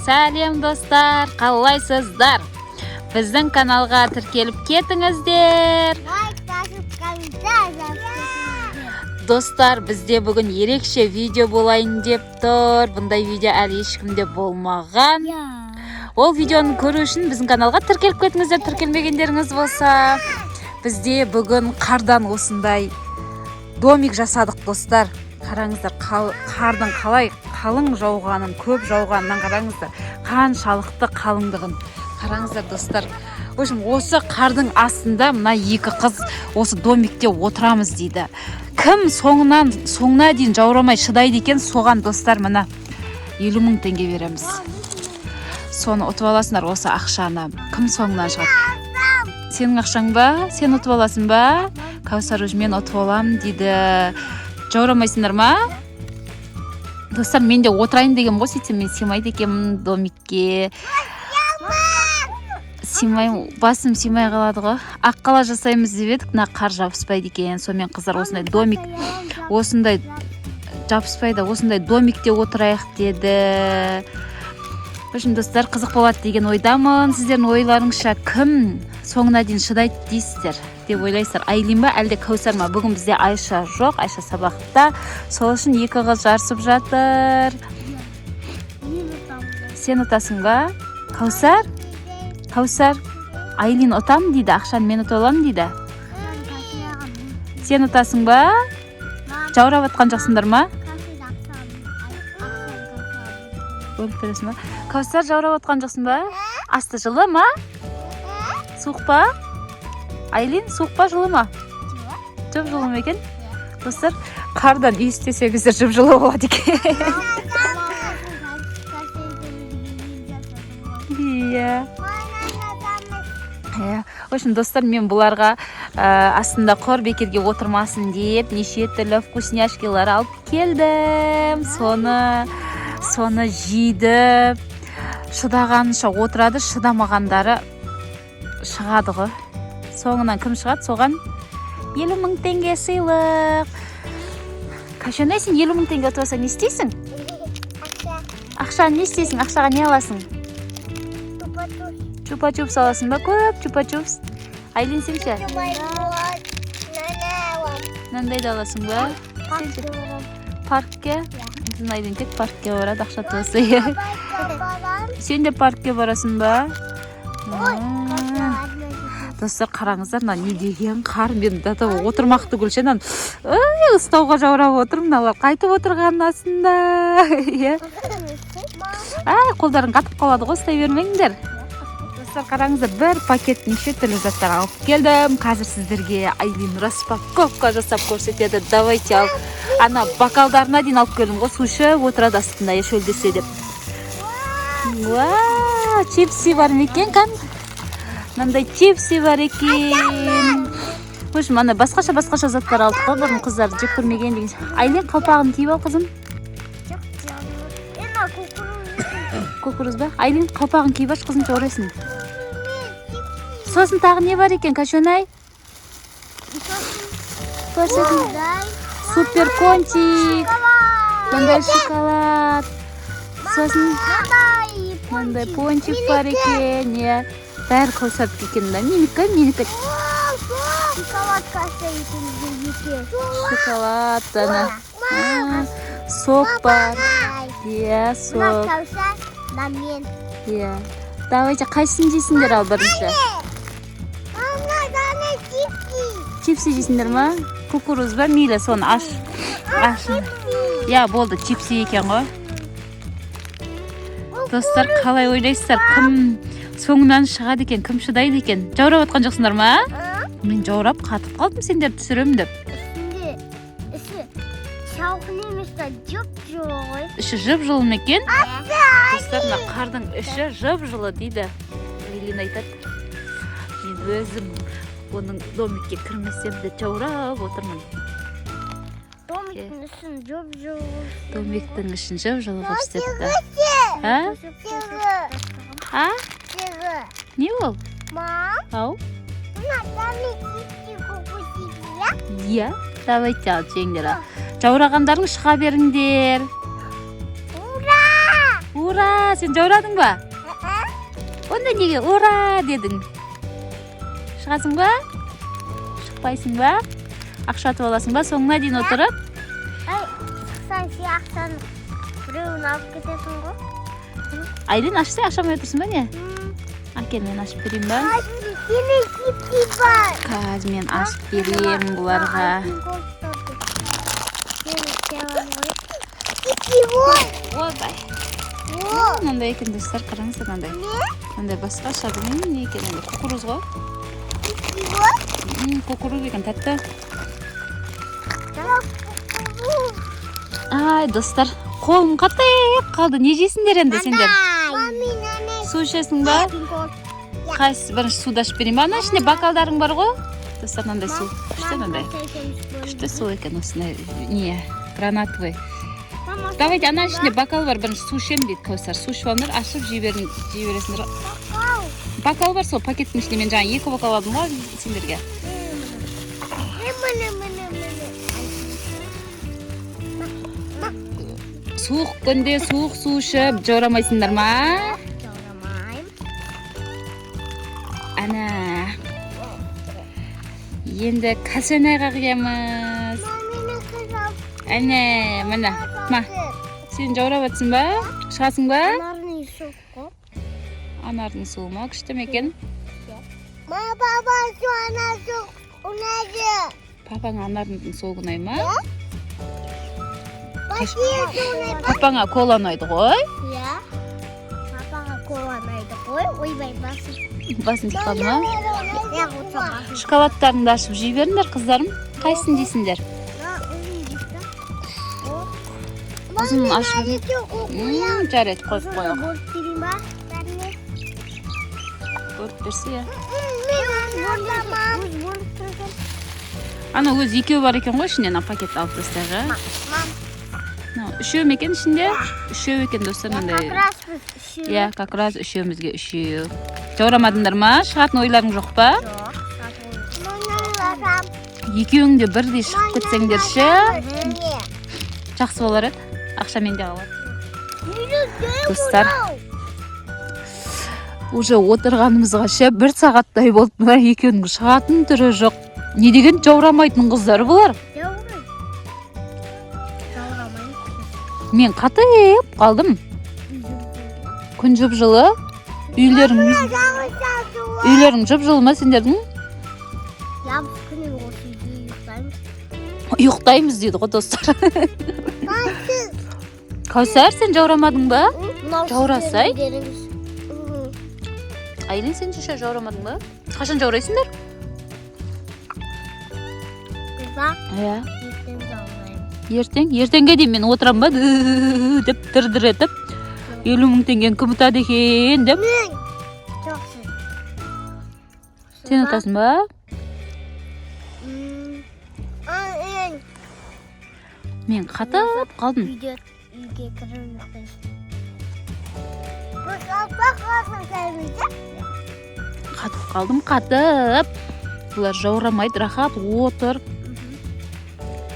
Сәлем достар, қалайсыздар? Біздің каналға тіркеліп кетіңіздер. Достар, бізде бүгін ерекше видео болайын деп тұр. Бұндай видео әлі ешкімде болмаған. Ол видеоны көру үшін біздің каналға тіркеліп кетіңіздер. Тіркелмегендеріңіз болса, бізде бүгін қардан осындай домик жасадық достар. Қараңыздар, қардың қалай қалың жауғанын, көп жауғанынан қараңыздар. Қаншалықты қалыңдығын қараңыздар достар. Осы қардың астында мына екі қыз осы домикте отырамыз дейді. Кім соңына дейін жаурамай шыдайды екен, соған достар мына 50 000 теңге береміз. Соны ұтып аласыңдар осы ақшаны. Кім соңынан шығады? Сенің ақшаң ба? Сен ұтып аласың ба? Кәусар мен ұтып алам дейді. Жаурамайсыңдар ма? Достар, мен де отырайын деген ғой, сөйтсем мен сыймайды екенмін домикке. Басым сыймай қалады ғой. Аққала жасаймыз деп едік, мына қар жабыспайды екен. Сонымен қыздар осындай домик, осындай жабыспайды, осындай домикте отырайық деді. Достар, қызық болады деген ойдамын. Сіздердің ойларыңызша кім соңына дейін шыдайды дейсіздер деп ойлайсыздар? Айлин ба, әлде Кәусар ма? Бүгін бізде Айша жоқ, Айша сабақта. Сол үшін екі қыз жарысып жатыр. Сен ұтасың ба? Кәусар? Кәусар, Айлин ұтам дейді, ақшаны мен ұтып аламын дейді. Сен ұтасың ба? Жаурап атқан жоқсыңдар ма? Кәусар, жаурап атқан жоқсың ба? Асты жылы ма? Суық па? Айлин, суық па, жылы ма? Жып жылы ма екен? Достар, қардан үй істесеңіздер жып жылы болады екен. Достар, мен бұларға астында қор бекерге отырмасын деп неше түрлі вкусняшкалар алып келдім. Соны жейді. Шыдағанша отырады, шыдамағандары шығады ғой. Соңынан кім шығады? Соған 50 000 теңге сыйлық. Кәшөнай, сен 50 000 теңге ұтып алсаң не істейсің? Ақшаны не істейсің? Ақшаға не аласың? Чупа-чупс аласың ба? Көп чупа-чупс. Айлин, сен ше? Нандайды аласың ба? Паркке? Біздің Айлин тек паркке барады, ақша туысы. Сен де паркке барасың ба? Достар, қараңыздар, не деген қар. Мен отырмақты күлшен ұстауға жаурап отырмын. Мыналар қайтып отырған астында. Қолдарын қатып қалады ғой, ұстай бермеңдер. Достар, қараңыздар, бір пакет неше түрлі заттар алып келдім. Қазір сіздерге Айлин распаковка жасап көрсетеді. Давайте ал. Ана бокалдарына дейін алып келдім ғой, сушы отырады астында, шөлдесе деп. Чипси бар ма екен, кән? Мынандай чипси бар екен. Мана басқаша заттар алдық қой, бұрын қыздар жеп көрмеген деген. Айлин, қалпағын киіп ал, қызым. Кукуруз ба? Айлин, қалпағын киіп аш, қызым, орайсың. Сосын тағы не бар екен, Кәшөнай? Супер кончик. Мындай шоколад. Сосын мындай пончик бар екен. Бәрі Кәусар екен да. Менікі. Шоколад, ана. Сок бар. Сок. Давайте, қайсын жейсіңдер ал бірінші? Чипси жейсіңдер ма? Кукуруз ба? Мейлі, соны аш. Болды, чипси екен ғой. Достар, қалай ойлайсыздар? Кім соңынан шығады екен, кім шыдайды екен? Жаурап атқан жоқсыңдар ма? Мен жаурап қатып қалдым, сендер түсірем деп. Іші шауқын емес та жып-жылы ғой. Іші жып-жылы ма екен? Достар, мына қардың іші жып-жылы дейді. Айлин айтады. Мен өзім оның домикке кірмесем де жаурап отырмын. Домиктің ішін жып-жылы. Домиктің ішін жып-жылы қып істепті. Не ол? Мам, Ау? Я? Давайте ал, жеңдер ал. Жаурағандарың шыға беріңдер. Ура! Сен жаурадың ба? Онда неге ура дедің? Шығасың ба? Шықпайсың ба? Ақша атып аласың ба? Соңына дейін отырып? Шықсаң сен ақшаны біреуін алып кетесің ғой. Айлин, ашса ашамай отырсың ба не? Әкел, мен ашып берейін ба? Сені кипти бар. Қазір мен ашып берейін бұларға. Кипти ғой. Ойбай. Мынандай екен достар, қараңыздар мынандай. Мынандай басқаша білмеймін не екен, енді кукуруз ғой. Кукуруз екен, тәтті. Ай, достар, қолым қатайып қалды. Не жейсіңдер енді сендер? Су ішесің ба? Қайсы бірінші суды ашып берейін ба? Ана ішінде бокалдарың бар ғой? Достар, мынандай су. Күшті мынандай. Күшті су екен осындай не, гранатовый. Давайте, ана ішінде бокал бар, бірінші су ішем дейді Кәусар. Су ішіп алыңдар, ашып жей бересіңдер. Бокал бар сол пакеттің ішінде, мен жаңа 2 бокал алдым ғой сендерге. Суық күнде суық су ішіп жаурамайсыңдар ма? Жаурамайым. Ана. Енді кәсенайға қиямыз. Әне, мына. Сен жаурап атсың ба? Шығасың ба? Анарның суық қой. Анардың суы ма? Күшті ме екен? Папа су ана суық ұнайды. Папаңа анардың суы ұнай ма? Папаңа Папаңа кола ұнайды ғой? Иә. Папаға кола ұнайды ғой. Ойбай басым. Басын тиіп қалды ма? Иә, отса басым. Шоколадтарыңды ашып жей беріңдер, қыздарым. Қайсысын дейсіңдер? Ұзын ашып берейін. Жарайды, қойып қояқ. Бөліп берейін ба? Бәріне. Бөліп берсе, иә. Мен бөліп тұрған. Ана өзі екеу бар екен ғой ішінен, пакет алып тастағы. Үшеу ме екен ішінде? Үшеу екен достар, мындай. Иә, как раз үшеумізге үшеу. Жаурамадыңдар ма? Шығатын ойларың жоқ па? Екеуің де бірдей шығып кетсеңдерші. Жақсы болар еді. Ақшамен де алады. Достар, уже отырғанымызға ше 1 сағаттай болды. Бұлар екеуінің шығатын түрі жоқ. Не деген жаурамайтын қыздар бұлар? Мен қатайып қалдым. Күн жып-жылы. Үйлерің жып-жылы ма сендердің? Ұйықтаймыз дейді ғой достар. Кәусар, сен жаурамадың ба? Жаурасай. Айлин, сен шеше жаурамадың ба? Қашан жаурайсыңдар? Иә. Ертеңге дейін мен отырам ба? Деп дір-дір етіп. 50 000 теңгені кім ұтады екен деп. Сен ұтасың ба? Мен қатып қалдым. Үйге кіріп Қатып қалдым, қатып. Бұлар жаурамайды, рахат отыр.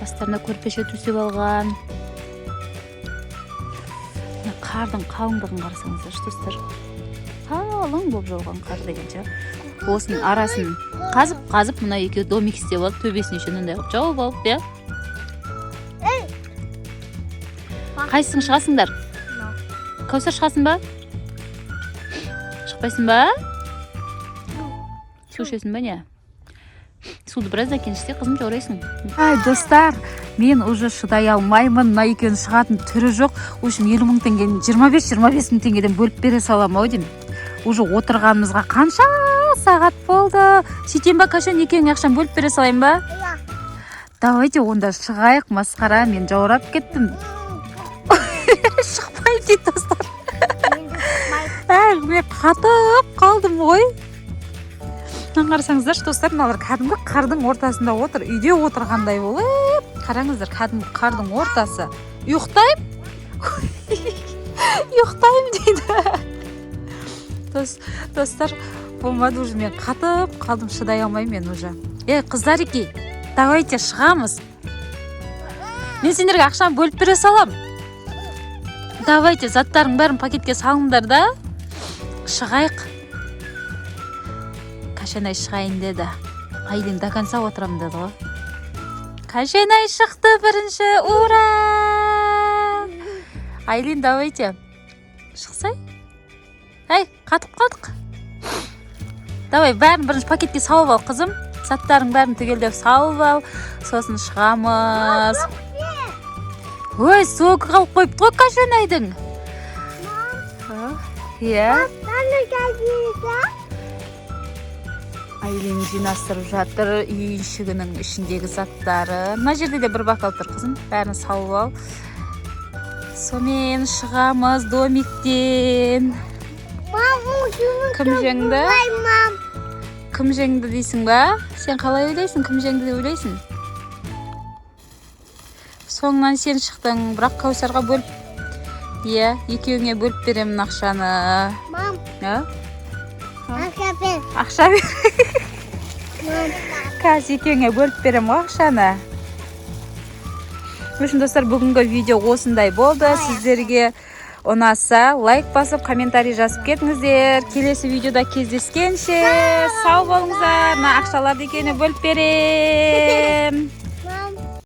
Бастарына көрпеше төсеп алған. Қардың қалыңдығын қарасаңыздар, достар. Қалың болып жауған қар дегенше. Осының арасын қазып, мына екеу домик істеп алып, төбесіне шынындай жауып алып, иә? Қайсың шығасыңдар? Кәусар, шығасың ба? Шықпайсың ба? Су ішесің ба не? Суды біраздан кейін ішсе, қызым, жаурайсың. Ай, достар, мен уже шыдай алмаймын. Мына екеуінің шығатын түрі жоқ. Үшін 50 000 теңгені 25 000 теңгеден бөліп бере салам ау деймін. Уже отырғанымызға қанша сағат болды? Сөйтем ба, қашан екеуің ақшаны бөліп бере салайын ба? Давайте онда шығайық, масқара, мен жаурап кеттім. Шықпай дейді достар. Мен қатып қалдым ғой. Қарасаңыздар, достар, мыналар кәдімгі қардың ортасында отыр. Үйде отырғандай болып. Қараңыздар, кәдімгі қардың ортасы. Ұйықтайым? Ұйықтайым дейді. Достар, болмады уже, мен қатып қалдым, шыдай алмаймын мен уже. Қыздар еке, давайте шығамыз. Мен сендерге ақшаны бөліп бере салам. давайте заттардың бәрін пакетке салыңдар да. Шығайық. Кәшенай шығайын деді. Айлин до конца отырамын деді ғой. Кәшенай шықты бірінші. Ура! Айлин, давайте. Шықсай. Әй, қатып қалдық. Давай, бәрін бірінші пакетке салып ал, қызым. Заттардың бәрін түгелдеп салып ал. Сосын шығамыз. Ой, суық қалып қойыпты ғой Кәшенайдың. Иә. Айлин жинастырып жатыр үйшігінің ішіндегі заттары. Мына жерде де бір бақал тұр, қызым. Бәрін салып ал. Сонымен шығамыз домиктен. Кім жеңді? Кім жеңді дейсің ба? Сен қалай ойлайсың? Кім жеңді деп ойлайсың? Соңынан сен шықтың, бірақ Кәусарға бөліп. Иә, екеуіңе бөліп беремін ақшаны. Мам, ақша бер. Ақша бер. Қазір екеуіңе бөліп беремін ақшаны. Үшін достар, бүгінгі видео осындай болды. Сіздерге ұнаса, лайк басып, комментарий жазып кетіңіздер. Келесі видеода кездескенше сау болыңыздар. Ақшаларды екеуіне бөліп берем.